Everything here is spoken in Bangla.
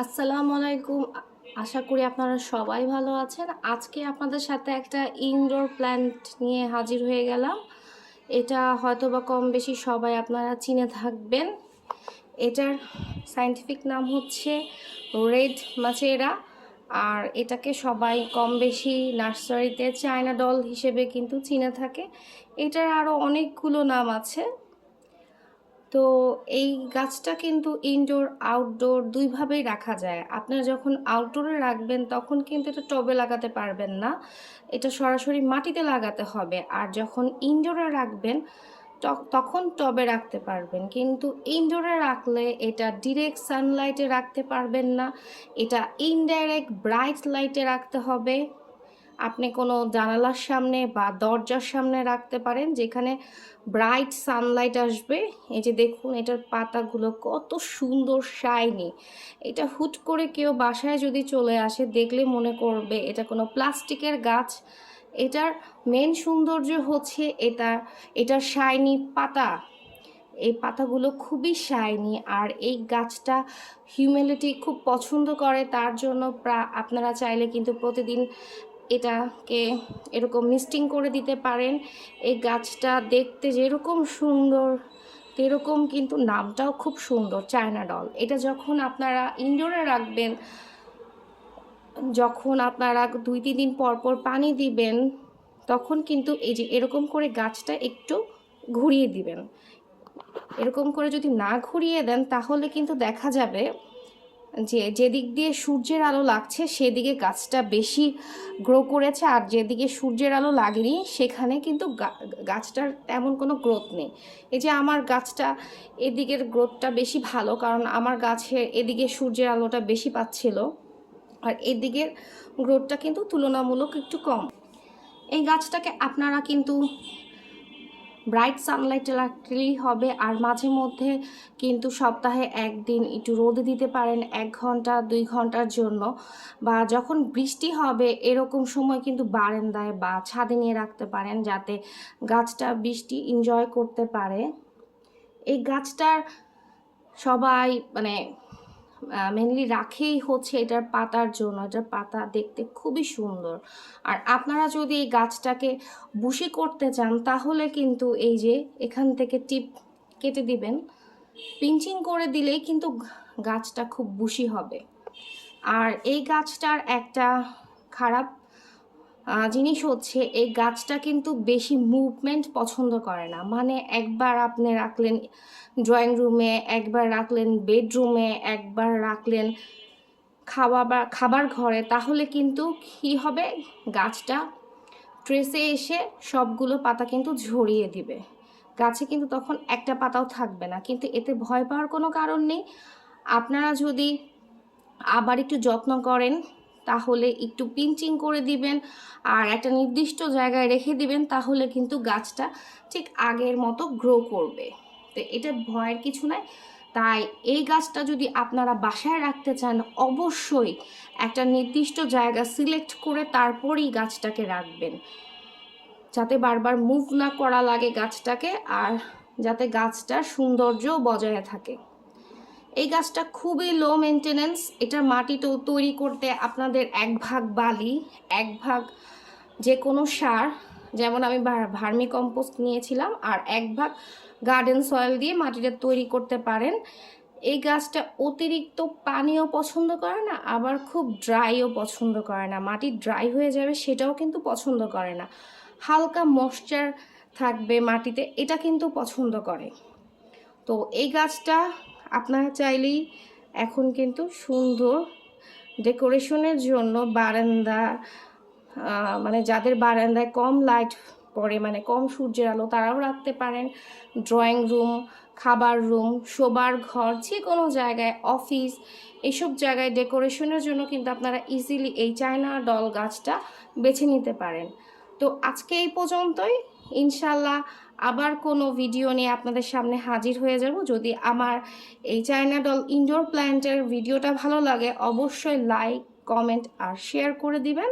আসসালামু আলাইকুম। আশা করি আপনারা সবাই ভালো আছেন। আজকে আপনাদের সাথে একটা ইনডোর প্ল্যান্ট নিয়ে হাজির হয়ে গেলাম। এটা হয়তোবা কম বেশি সবাই আপনারা চিনে থাকবেন। এটার সায়েন্টিফিক নাম হচ্ছে রেড মাচেরা। আর এটাকে সবাই কম বেশি নার্সারিতে চায়না ডল হিসেবে কিন্তু চিনে থাকে। এটার আরও অনেকগুলো নাম আছে। তো এই গাছটা কিন্তু ইনডোর আউটডোর দুইভাবেই রাখা যায়। আপনারা যখন আউটডোরে রাখবেন তখন কিন্তু এটা টবে লাগাতে পারবেন না, এটা সরাসরি মাটিতে লাগাতে হবে। আর যখন ইনডোরে রাখবেন তখন টবে রাখতে পারবেন, কিন্তু ইনডোরে রাখলে এটা ডিরেক্ট সানলাইটে রাখতে পারবেন না, এটা ইনডাইরেক্ট ব্রাইট লাইটে রাখতে হবে। আপনি কোনো জানালার সামনে বা দরজার সামনে রাখতে পারেন যেখানে ব্রাইট সানলাইট আসবে। এই যে দেখুন এটার পাতাগুলো কত সুন্দর শাইনি। এটা হুট করে কেউ বাসায় যদি চলে আসে দেখলে মনে করবে এটা কোনো প্লাস্টিকের গাছ। এটার মেন সৌন্দর্য হচ্ছে এটার শাইনি পাতা। এই পাতাগুলো খুবই শাইনি। আর এই গাছটা হিউমিডিটি খুব পছন্দ করে, তার জন্য আপনারা চাইলে কিন্তু প্রতিদিন এটাকে এরকম মিস্টিং করে দিতে পারেন। এই গাছটা দেখতে যেরকম সুন্দর তেরকম কিন্তু নামটাও খুব সুন্দর, চায়না ডল। এটা যখন আপনারা ইনডোরে রাখবেন, যখন আপনারা 2-3 দিন পর পর পানি দিবেন, তখন কিন্তু এই যে এরকম করে গাছটা একটু ঘুরিয়ে দিবেন। এরকম করে যদি না ঘুরিয়ে দেন তাহলে কিন্তু দেখা যাবে যে যেদিক দিয়ে সূর্যের আলো লাগছে সেদিকে গাছটা বেশি গ্রো করেছে, আর যেদিকে সূর্যের আলো লাগেনি সেখানে কিন্তু গাছটার তেমন কোনো গ্রোথ নেই। এই যে আমার গাছটা এদিকের গ্রোথটা বেশি ভালো, কারণ আমার গাছের এদিকে সূর্যের আলোটা বেশি পাচ্ছিল, আর এদিকের গ্রোথটা কিন্তু তুলনামূলক একটু কম। এই গাছটাকে আপনারা কিন্তু ব্রাইট সানলাইটে রাখলেই হবে। আর মাঝে মধ্যে কিন্তু সপ্তাহে একদিন একটু রোদে দিতে পারেন, 1 ঘন্টা 2 ঘন্টার জন্য। বা যখন বৃষ্টি হবে এরকম সময় কিন্তু বারান্দায় বা ছাদে নিয়ে রাখতে পারেন, যাতে গাছটা বৃষ্টি এনজয় করতে পারে। এই গাছটার সবাই মেনলি রাখেই হচ্ছে এটার পাতার জন্য। এটার পাতা দেখতে খুবই সুন্দর। আর আপনারা যদি এই গাছটাকে বুশি করতে চান তাহলে কিন্তু এই যে এখান থেকে টিপ কেটে দিবেন, পিঞ্চিং করে দিলেই কিন্তু গাছটা খুব বুশি হবে। আর এই গাছটার একটা খারাপ জিনিস হচ্ছে এই গাছটা কিন্তু বেশি মুভমেন্ট পছন্দ করে না। মানে একবার আপনি রাখলেন ড্রয়িং রুমে, একবার রাখলেন বেডরুমে, একবার রাখলেন খাবার ঘরে, তাহলে কিন্তু কী হবে, গাছটা ট্রেসে এসে সবগুলো পাতা কিন্তু ঝরিয়ে দিবে। গাছে কিন্তু তখন একটা পাতাও থাকবে না। কিন্তু এতে ভয় পাওয়ার কোনো কারণ নেই। আপনারা যদি আবার একটু যত্ন করেন তাহলে একটু পিঞ্চিং করে দিবেন আর একটা নির্দিষ্ট জায়গায় রেখে দিবেন, তাহলে কিন্তু গাছটা ঠিক আগের মতো গ্রো করবে। তো এটা ভয়ের কিছু নাই। তাই এই গাছটা যদি আপনারা বাসায় রাখতে চান অবশ্যই একটা নির্দিষ্ট জায়গা সিলেক্ট করে তারপরেই গাছটাকে রাখবেন, যাতে বারবার মুভ না করা লাগে গাছটাকে, আর যাতে গাছটার সৌন্দর্য বজায় থাকে। এই গাছটা খুবই লো মেনটেনেন্স। এটার মাটি তৈরি করতে আপনাদের 1 ভাগ বালি, 1 ভাগ যে কোনো সার, যেমন আমি ভার্মি কম্পোস্ট নিয়েছিলাম, আর 1 ভাগ গার্ডেন সয়েল দিয়ে মাটিটা তৈরি করতে পারেন। এই গাছটা অতিরিক্ত পানিও পছন্দ করে না, আবার খুব ড্রাইও পছন্দ করে না। মাটি ড্রাই হয়ে যাবে সেটাও কিন্তু পছন্দ করে না। হালকা ময়েশ্চার থাকবে মাটিতে, এটা কিন্তু পছন্দ করে। তো এই গাছটা আপনারা চাইলেই এখন কিন্তু সুন্দর ডেকোরেশনের জন্য বারান্দা, যাদের বারান্দায় কম লাইট পড়ে, কম সূর্যের আলো, তারাও রাখতে পারেন। ড্রয়িং রুম, খাবার রুম, শোবার ঘর, যে কোনো জায়গায়, অফিস, এইসব জায়গায় ডেকোরেশনের জন্য কিন্তু আপনারা ইজিলি এই চায়না ডল গাছটা বেছে নিতে পারেন। তো আজকে এই পর্যন্তই। ইনশাল্লাহ আবার কোনো ভিডিও নিয়ে আপনাদের সামনে হাজির হয়ে যাব। যদি আমার এই চায়না ডল ইনডোর প্ল্যান্টের ভিডিওটা ভালো লাগে অবশ্যই লাইক, কমেন্ট আর শেয়ার করে দিবেন।